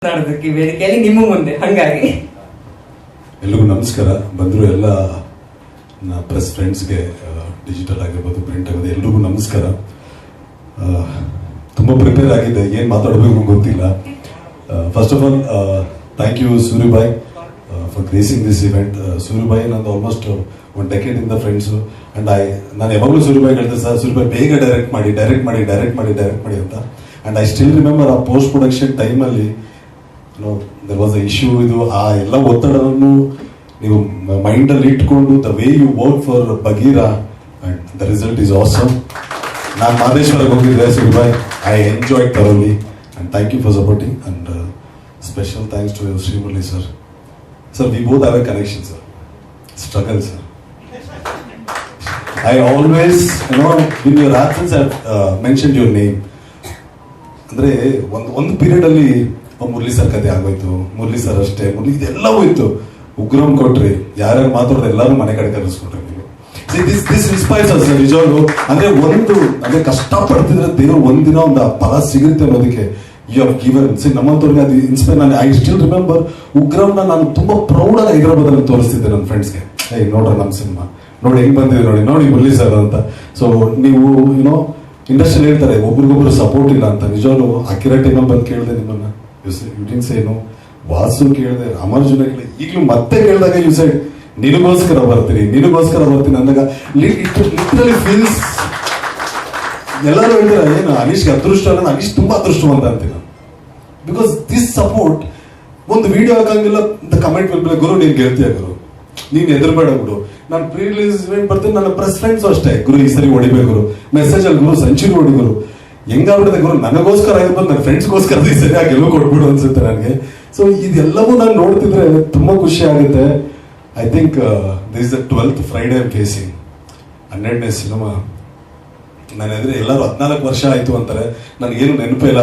ಮಾತಾಡೋದಕ್ಕೆ ವೇದಿಕೆಯಲ್ಲಿ ನಿಮ್ಮ ಮುಂದೆ. ಹಾಗಾಗಿ ಎಲ್ರಿಗೂ ನಮಸ್ಕಾರ. ಬಂದರು ಎಲ್ಲ ಪ್ರೆಸ್ ಫ್ರೆಂಡ್ಸ್ಗೆ, ಡಿಜಿಟಲ್ ಆಗಿರ್ಬೋದು, ಪ್ರಿಂಟ್ ಆಗಿರ್ಬೋದು, ಎಲ್ರಿಗೂ ನಮಸ್ಕಾರ. ತುಂಬ ಪ್ರಿಪೇರ್ ಆಗಿದೆ, ಏನು ಮಾತಾಡಬೇಕು ಗೊತ್ತಿಲ್ಲ. First of all thank you Suryabhai for gracing this event. Suryabhai ನಂದು ಆಲ್ಮೋಸ್ಟ್ 1 decade ಇಂದ ಫ್ರೆಂಡ್ಸು. ಆ್ಯಂಡ್ ನಾನು ಯಾವಾಗಲೂ ಸೂರ್ಯಭಾಯ್ ಹೇಳ್ದೆ, ಸರ್ ಸೂರ್ಯಭಾಯ್ ಬೇಗ ಡೈರೆಕ್ಟ್ ಮಾಡಿ ಅಂತ. ಆ್ಯಂಡ್ ಐ ಸ್ಟಿಲ್ ರಿಮೆಂಬರ್ ಆ ಪೋಸ್ಟ್ ಪ್ರೊಡಕ್ಷನ್ ಟೈಮಲ್ಲಿ ದರ್ ವಾಸ್ ಅ ಇಶ್ಯೂ. ಇದು ಆ ಎಲ್ಲ ಒತ್ತಡವನ್ನು ನೀವು ಮೈಂಡಲ್ಲಿ ಇಟ್ಕೊಂಡು the way you work for Bagheera and the result is awesome. ನಾನು ಮಾದೇಶ್ವರಕ್ಕೆ ಹೋಗಿದ್ದೆ Suryabhai, I enjoy thoroughly and thank you for supporting. And special thanks to Srimurali sir. Sir, we both have a connection sir, struggle sir. I always, in your absence I have mentioned your name. ಅಂದರೆ ಒಂದು period ಅಲ್ಲಿ Murali sir ಕತೆ ಆಗೋಯ್ತು, Murali sir ಅಷ್ಟೇ, ಮುರಳಿ ಇದೆಲ್ಲ ಹೋಯ್ತು. ಉಗ್ರಂ ಕೊಟ್ರಿ, ಯಾರ್ಯಾರು ಮಾತಾಡೋದು ಎಲ್ಲರೂ ಮನೆ ಕಡೆ ಕರೆಸ್ಕೊಟ್ರಿ ನೀವು. ದಿಸ್ ಇನ್ಸ್ಪೈರ್ಸ್ ಅಸ್ ನಿಜವಾಗ್ಲು. ಅಂದ್ರೆ ಕಷ್ಟ ಪಡ್ತಿದ್ರೆ ದೇವರು ಒಂದಿನ ಒಂದು ಫಲ ಸಿಗುತ್ತೆ ಅನ್ನೋದಕ್ಕೆ ಯು ಹ್ಯಾವ್ ಗಿವನ್. ನಮ್ಮಂತವ್ರಿಗೆ ಅದು ಇನ್ಸ್ಪೈರ್. ನಾನು ಐ ಸ್ಟಿಲ್ ರಿಮೆಂಬರ್ ಉಗ್ರಂನ ನಾನು ತುಂಬಾ ಪ್ರೌಡ್ ಆಗಿ ಹೈದರಾಬಾದ್ ಅಲ್ಲಿ ತೋರಿಸ್ತಿದ್ದೆ ನನ್ನ ಫ್ರೆಂಡ್ಸ್ಗೆ. ನೋಡ್ರ ನಮ್ಮ ಸಿನಿಮಾ ನೋಡಿ ಹೆಂಗ್ ಬಂದಿದೆ, ನೋಡಿ ಮುರಳಿ ಸರ್ ಅಂತ. ಸೊ ನೀವು ಇಂಡಸ್ಟ್ರಿಯಲ್ಲಿ ಹೇಳ್ತಾರೆ ಒಬ್ರಿಗೊಬ್ರು ಸಪೋರ್ಟ್ ಇಲ್ಲ ಅಂತ. ನಿಜವಾಗ್ಲು ಅಕಿರಾ ಟೈಮಲ್ಲಿ ಬಂದು ಕೇಳಿದೆ ನಿಮ್ಮನ್ನ, you didn't say no. Vasu ಕೇಳಿದೆ, ಅಮರ್ಜುನ ಕೇಳಿದೆ, ಈಗಲೂ ಮತ್ತೆ ಕೇಳಿದಾಗ ಯು ಸೈಡ್ ನಿನಗೋಸ್ಕರ ಬರ್ತೀನಿ ಅಂದಾಗ ಲಿಟ್ರಲಿ ಫೀಲ್ಸ್. ಎಲ್ಲರೂ ಹೇಳ್ತಾರೆ ಏನು ಅನೀಶ್ಗೆ ಅದೃಷ್ಟ ಅಲ್ಲ, ಅನೀಶ್ ತುಂಬಾ ಅದೃಷ್ಟವಂತ ಅಂತೀನಿ ನಾನು. ಬಿಕಾಸ್ ದಿಸ್ ಸಪೋರ್ಟ್, ಒಂದು ವಿಡಿಯೋ ಹಾಕಂಗಿಲ್ಲ ಅಂತ ಕಮೆಂಟ್ ಬಂದ್ಬಿಡ, ಗುರು ನೀನ್ ಗೆಲ್ತೀಯ ಗುರು, ನೀನ್ ಎದುರುಬೇಡ ಬಿಡು. ನಾನು ಪ್ರೀ ರಿಲೀಸ್ ಇವೆಂಟ್ ಬರ್ತೀನಿ, ನನ್ನ ಪ್ರೆಸ್ ಫ್ರೆಂಡ್ಸ್ ಅಷ್ಟೇ, ಗುರು ಈ ಸರಿ ಹೊಡಿಬೇಕು ಗುರು, ಮೆಸೇಜ್ ಅಲ್ಲಿ ಗುರು ಸೆಂಚುರಿ ಹೊಡಿ ಗುರು. ಹೆಂಗಾಗ್ಬಿಡುತ್ತೆ ಗುರು, ನನಗೋಸ್ಕರ ಆಗಿರ್ಬೋದು, ನನ್ನ ಫ್ರೆಂಡ್ಸ್ಗೋಸ್ಕರ ಈ ಸರಿ ಆ ಗೆಲುವು ಕೊಟ್ಬಿಡು ಅನ್ಸುತ್ತೆ ನನಗೆ. ಸೊ ಇದೆಲ್ಲವೂ ನಾನು ನೋಡ್ತಿದ್ರೆ ತುಂಬಾ ಖುಷಿ ಆಗುತ್ತೆ. I think this is the 12th Friday I am facing. 12ನೇ ಸಿನಿಮಾ ನಾನು ಎದುರು ಎಲ್ಲರೂ 14 ವರ್ಷ ಆಯ್ತು ಅಂತಾರೆ, ನನಗೇನು ನೆನಪಿಲ್ಲ.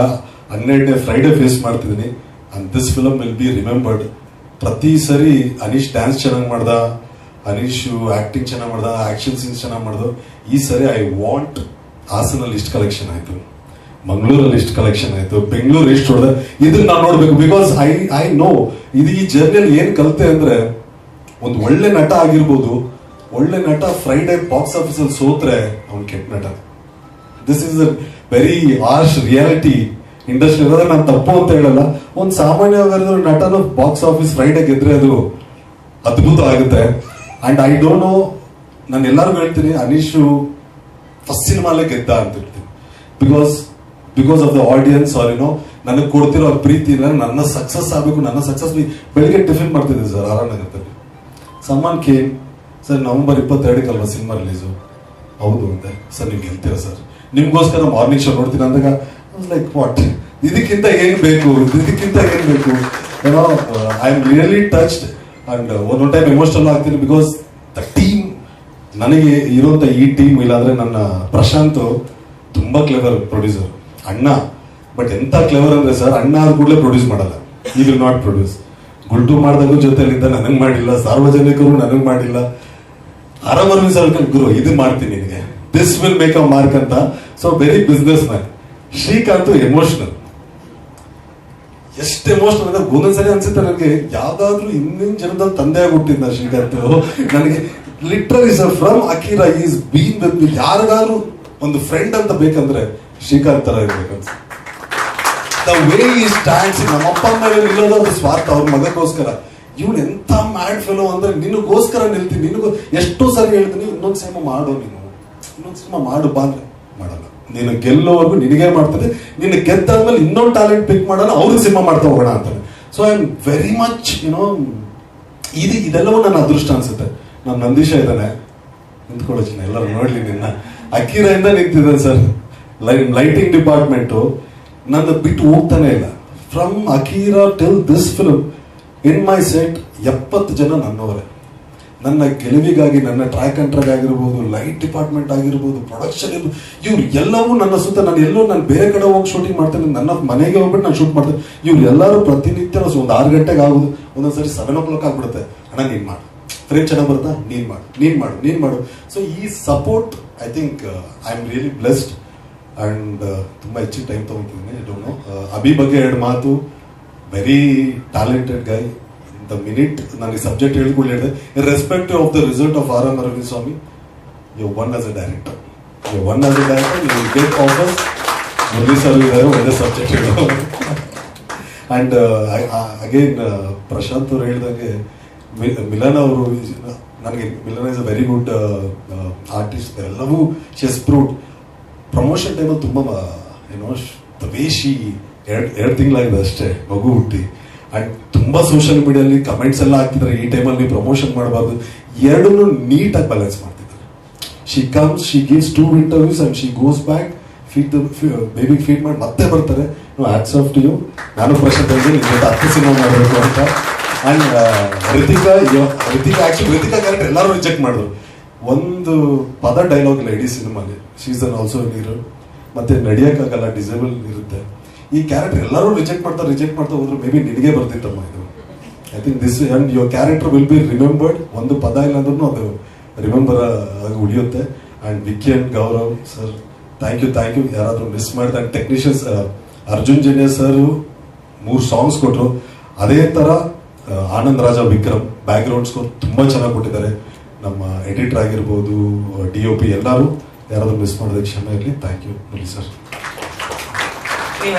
12ನೇ Friday ಫೇಸ್ ಮಾಡ್ತಿದ್ದೀನಿ. And this film will be remembered. ಪ್ರತಿ ಸರಿ ಅನೀಶ್ ಡ್ಯಾನ್ಸ್ ಚೆನ್ನಾಗಿ ಮಾಡ್ದ, ಅನೀಶ್ ಆಕ್ಟಿಂಗ್ ಚೆನ್ನಾಗಿ ಮಾಡ್ದ, ಆಕ್ಷನ್ ಸೀನ್ಸ್ ಚೆನ್ನಾಗಿ ಮಾಡ್ದು. ಈ ಸರಿ ಐ ವಾಂಟ್ ಹಾಸನಲ್ಲಿ ಇಷ್ಟು ಕಲೆಕ್ಷನ್ ಆಯ್ತು, ಮಂಗಳೂರಲ್ಲಿ ಇಷ್ಟು ಕಲೆಕ್ಷನ್ ಆಯ್ತು, ಬೆಂಗಳೂರು ಎಷ್ಟು ಹೊಡೆದ, ಇದನ್ನ ನಾವು ನೋಡ್ಬೇಕು. ಬಿಕಾಸ್ ಐ ನೋ ಇದು ಈ ಜರ್ನಿಯಲ್ಲಿ ಏನ್ ಕಲಿತೆ ಅಂದ್ರೆ, ಒಂದು ಒಳ್ಳೆ ನಟ ಆಗಿರ್ಬೋದು, ಒಳ್ಳೆ ನಟ ಫ್ರೈಡೆ ಬಾಕ್ಸ್ ಆಫೀಸ್ ಅಲ್ಲಿ ಸೋತ್ರೆ ಅವ್ನು ಕೆಟ್ಟ ನಟ. This is a very harsh reality industry. ಇರೋದ್ರೆ ನಾನು ತಪ್ಪು ಅಂತ ಹೇಳಲ್ಲ. ಒಂದು ಸಾಮಾನ್ಯವಾಗಿರೋ ನಟನು ಬಾಕ್ಸ್ ಆಫೀಸ್ ಫ್ರೈಡೆ ಗೆದ್ರೆ ಅದು ಅದ್ಭುತ ಆಗುತ್ತೆ. ಅಂಡ್ ಐ ಡೋಂಟ್ ನೋ, ನಾನು ಎಲ್ಲರಿಗೂ ಹೇಳ್ತೀನಿ ಅನೀಶು ಫಸ್ಟ್ ಸಿನಿಮಾಲೇ ಗೆದ್ದ ಅಂತ ಹೇಳ್ತೀನಿ. Because of the audience are ನನಗೆ ಕೊಡ್ತಿರೋ ಪ್ರೀತಿ. ನನ್ನ ಸಕ್ಸಸ್ ಆಗಬೇಕು, ನನ್ನ ಸಕ್ಸಸ್. ಬೆಳಿಗ್ಗೆ ಟಿಫಿನ್ ಮಾಡ್ತಿದ್ದೆ ಸರ್ ಆರಾಮನಗರದಲ್ಲಿ. ಸಮ್ಮಾನ್ ಕೇಮ್, ಸರ್ November 22 ಅಲ್ವಾ ಸಿನಿಮಾ ರಿಲೀಸು? ಹೌದು ಅಂತೆ. ಸರ್ ನೀವು ಗೆಲ್ತೀರಾ ಸರ್, ನಿಮ್ಗೋಸ್ಕರ ಮಾರ್ನಿಂಗ್ ಶೋ ನೋಡ್ತೀನಿ ಅಂದಾಗ ಲೈಕ್ ವಾಟ್, ಇದಕ್ಕಿಂತ ಏನ್ ಬೇಕು I am really touched. And ಒಂದೊಂದು ಟೈಮ್ ಎಮೋಷನಲ್ ಆಗ್ತೀನಿ. ಬಿಕಾಸ್ ದ ಟೀಮ್, ನನಗೆ ಇರುವಂತ ಈ ಟೀಮ್, ಇಲ್ಲಾಂದ್ರೆ ನನ್ನ ಪ್ರಶಾಂತ್ ತುಂಬಾ ಕ್ಲೆವರ್ ಪ್ರೊಡ್ಯೂಸರ್, ಅಣ್ಣ. ಬಟ್ ಎಂತ ಕ್ಲೆವರ್ ಅಂದ್ರೆ ಸರ್, ಅಣ್ಣ ಆದ ಕೂಡಲೇ ಪ್ರೊಡ್ಯೂಸ್ ಮಾಡಲ್ಲ, ಈ ವಿಲ್ ನಾಟ್ ಪ್ರೊಡ್ಯೂಸ್. ಗುಲ್ಟು ಮಾಡಿದಾಗೂ ಜೊತೆಲಿದ್ದ, ನನಗ್ ಮಾಡಿಲ್ಲ. ಸಾರ್ವಜನಿಕರು ನನಗ್ ಮಾಡಿಲ್ಲ. ಆರಾಮರ್ವಿ ಸರ್ಕಲ್ ಗುರು ಇದು ಮಾಡ್ತೀನಿ ನಿನಗೆ, this will make a mark ಅಂತ. So very business man. Srikanth emotional, ಎಷ್ಟು ಎಮೋಷನಲ್ ಅಂದ್ರೆ ಒಂದೊಂದ್ಸರಿ ಅನ್ಸುತ್ತೆ ನನಗೆ ಯಾವ್ದಾದ್ರು ಇನ್ನಿನ ಜನದಲ್ಲಿ ತಂದೆ ಆಗಿಬಿಟ್ಟಿದ್ದ ಶ್ರೀಕಾಂತ್. ನನಗೆ literally sir from Akira is been with me. ಯಾರಿಗಾದ್ರು ಒಂದು ಫ್ರೆಂಡ್ ಅಂತ ಬೇಕಂದ್ರೆ ಶ್ರೀಕಾಂತ್ ತರ ಇರ್ಬೇಕನ್ಸ. ದ ವೇ ಈ ಸ್ಟ್ಯಾಂಡ್ಸ್, ನಮ್ಮಪ್ಪ ಮೇಲೆ ನಿಲ್ಲೋದು ಸ್ವಾರ್ಥ, ಅವ್ರ ಮಗಕ್ಕೋಸ್ಕರ. ಇವನು ಎಂತ ಮ್ಯಾಡ್ ಫೆಲೋ ಅಂದ್ರೆ, ನಿನಗೋಸ್ಕರ ನಿಲ್ತೀನಿ, ನಿನಗೂ ಎಷ್ಟೋ ಸರಿ ಹೇಳ್ತೀನಿ, ಇನ್ನೊಂದು ಸಿನಿಮಾ ಮಾಡು, ಇನ್ನೊಂದು ಸಿನಿಮಾ ಮಾಡು ಬಾ ಅಂದ್ರೆ ಮಾಡಲ್ಲ. ನೀನು ಗೆಲ್ಲೋವರೆಗೂ ನಿನಗೇ ಮಾಡ್ತದೆ, ನಿನ್ನ ಗೆದ್ದಾದ್ಮೇಲೆ ಇನ್ನೊಂದು ಟ್ಯಾಲೆಂಟ್ ಪಿಕ್ ಮಾಡೋಣ, ಅವ್ರಿಗೆ ಸಿನಿಮಾ ಮಾಡ್ತಾ ಹೋಗೋಣ ಅಂತಾರೆ. So I am very much ಇದೆಲ್ಲವೂ ನನ್ನ ಅದೃಷ್ಟ ಅನ್ಸುತ್ತೆ. ನಾನು ನಂದೀಶ ಇದ್ದಾನೆ, ನಿಂತ್ಕೊಳ್ಳೋ ಚಿನ್ನ, ಎಲ್ಲರೂ ನೋಡ್ಲಿ ನಿನ್ನ. ಅಕಿರಾಯಿಂದ ನಿಂತಿದ್ದಾನೆ ಸರ್, ಲೈಟಿಂಗ್ ಡಿಪಾರ್ಟ್ಮೆಂಟು ನನ್ನ ಬಿಟ್ಟು ಹೋಗ್ತಾನೆ ಇಲ್ಲ. From Akira till this film in my set 70 ಜನ ನನ್ನವರೇ. ನನ್ನ ಗೆಲುವಿಗಾಗಿ, ನನ್ನ ಟ್ರ್ಯಾಕ್ ಅಂಡ್ ಟ್ರ್ಯಾಕ್ ಆಗಿರ್ಬೋದು, ಲೈಟ್ ಡಿಪಾರ್ಟ್ಮೆಂಟ್ ಆಗಿರ್ಬೋದು, ಪ್ರೊಡಕ್ಷನ್ ಇರ್ಬೋದು, ಇವ್ರು ಎಲ್ಲವೂ ನನ್ನ ಸುತ್ತ. ನಾನು ಬೇರೆ ಕಡೆ ಹೋಗಿ ಶೂಟಿಂಗ್ ಮಾಡ್ತೇನೆ, ನನ್ನ ಮನೆಗೆ ಹೋಗ್ಬಿಟ್ಟು ನಾನು ಶೂಟ್ ಮಾಡ್ತೇನೆ. ಇವ್ರು ಎಲ್ಲರೂ ಪ್ರತಿನಿತ್ಯ ಒಂದು 6 ಗಂಟೆಗೆ ಆಗೋದು, ಒಂದೊಂದ್ಸರಿ 7 o'clock ಆಗ್ಬಿಡುತ್ತೆ. ಅಣ್ಣ ನೀನ್ ಮಾಡು, ಫ್ರೇಮ್ ಚೆನ್ನಾಗಿ ಬರುತ್ತಾ, ನೀನ್ ಮಾಡು. ಸೊ ಈ support I think I am really blessed. And ತುಂಬಾ ಹೆಚ್ಚಿಗೆ ಟೈಮ್ ತಗೊಂತಿದ್ದೀನಿ. I don't know. ಅಭಿ ಬಗ್ಗೆ 2 ಮಾತು. Very talented guy. The minute ನನಗೆ ಸಬ್ಜೆಕ್ಟ್ ಹೇಳ್ಕೊಂಡು ಹೇಳಿದೆ, irrespective of the result of R M Aravind Swamy, you won as a director, you won as a director, you will get offers. Murali sir ಇದ್ದಾರೆ, ಒಳ್ಳೆ ಸಬ್ಜೆಕ್ಟ್ ಹೇಳೋ. And again Prashant ಅವ್ರು ಹೇಳಿದಂಗೆ ಮಿಲನ್ ಅವರು, ನನಗೆ Milan is a very good artist. ಎಲ್ಲವೂ ಶೆಸ್ ಪ್ರೂವ್ಡ್. ಪ್ರಮೋಷನ್ ಟೈಮಲ್ಲಿ ತುಂಬ ಏನೋ ದ ವೇ ಶಿ ಎರಡು ತಿಂಗಳಾಗಿದೆ ಅಷ್ಟೇ ಮಗು ಹುಟ್ಟಿ, ಅಂಡ್ ತುಂಬಾ ಸೋಷಿಯಲ್ ಮೀಡಿಯಲ್ಲಿ ಕಮೆಂಟ್ಸ್ ಎಲ್ಲ ಹಾಕ್ತಿದ್ದಾರೆ, ಈ ಟೈಮಲ್ಲಿ ನೀವು ಪ್ರಮೋಷನ್ ಮಾಡಬಾರ್ದು. ಎರಡನ್ನೂ ನೀಟಾಗಿ ಬ್ಯಾಲೆನ್ಸ್ ಮಾಡ್ತಿದ್ದಾರೆ. She comes, she gives 2 interviews and she goes back, feed the ಬೇಬಿಗೆ ಫೀಡ್ ಮಾಡಿ ಮತ್ತೆ ಬರ್ತಾರೆ. Hats off to you. ನಾನು ಪ್ರಶಾಂತ್ ಇದ್ದೀನಿ, 10 ಸಿನಿಮಾ ಮಾಡಬೇಕು ಅಂತ. And Ritika actually Ritika character ಎಲ್ಲರೂ ರಿಜೆಕ್ಟ್ ಮಾಡಿದ್ರು. ಒಂದು ಪದ ಡೈಲಾಗ್ ಇಲ್ಲ ಇಡೀ ಸಿನಿಮಾಲಿ. She is also hero. ಮತ್ತೆ ನಡೆಯಕ್ಕಾಗಲ್ಲ, ಡಿಸೇಬಲ್ ಇರುತ್ತೆ. ಈ ಕ್ಯಾರೆಕ್ಟರ್ ಎಲ್ಲರೂ ರಿಜೆಕ್ಟ್ ಮಾಡ್ತಾ ಹೋದ್ರು. ಮೇ ಬಿ ನಿನಗೆ ಬರ್ತಿತ್ತಮ್ಮ ಇದು. I think this and your character will be remembered. ಒಂದು ಪದ ಇಲ್ಲ ಅಂದ್ರೂ ಅದು ರಿಮೆಂಬರ್ ಆಗಿ ಉಳಿಯುತ್ತೆ. And Vicky and Gaurav sir, thank you. ಯಾರಾದರೂ ಮಿಸ್ ಮಾಡಿದ technicians, Arjun Janya sir 3 songs ಕೊಟ್ಟರು. ಅದೇ ಥರ ಆನಂದ್ ರಾಜ ವಿಕ್ರಮ್ ಬ್ಯಾಕ್ಗ್ರೌಂಡ್ ಸ್ಕೋರ್ ತುಂಬ ಚೆನ್ನಾಗಿ ಕೊಟ್ಟಿದ್ದಾರೆ. ನಮ್ಮ ಎಡಿಟರ್ ಆಗಿರ್ಬೋದು, DOP ಎಲ್ಲರೂ. ಯಾರಾದರೂ ಮಿಸ್ ಮಾಡೋದಕ್ಕೆ ಕ್ಷಮೆ ಇರಲಿ. Thank you Murali sir.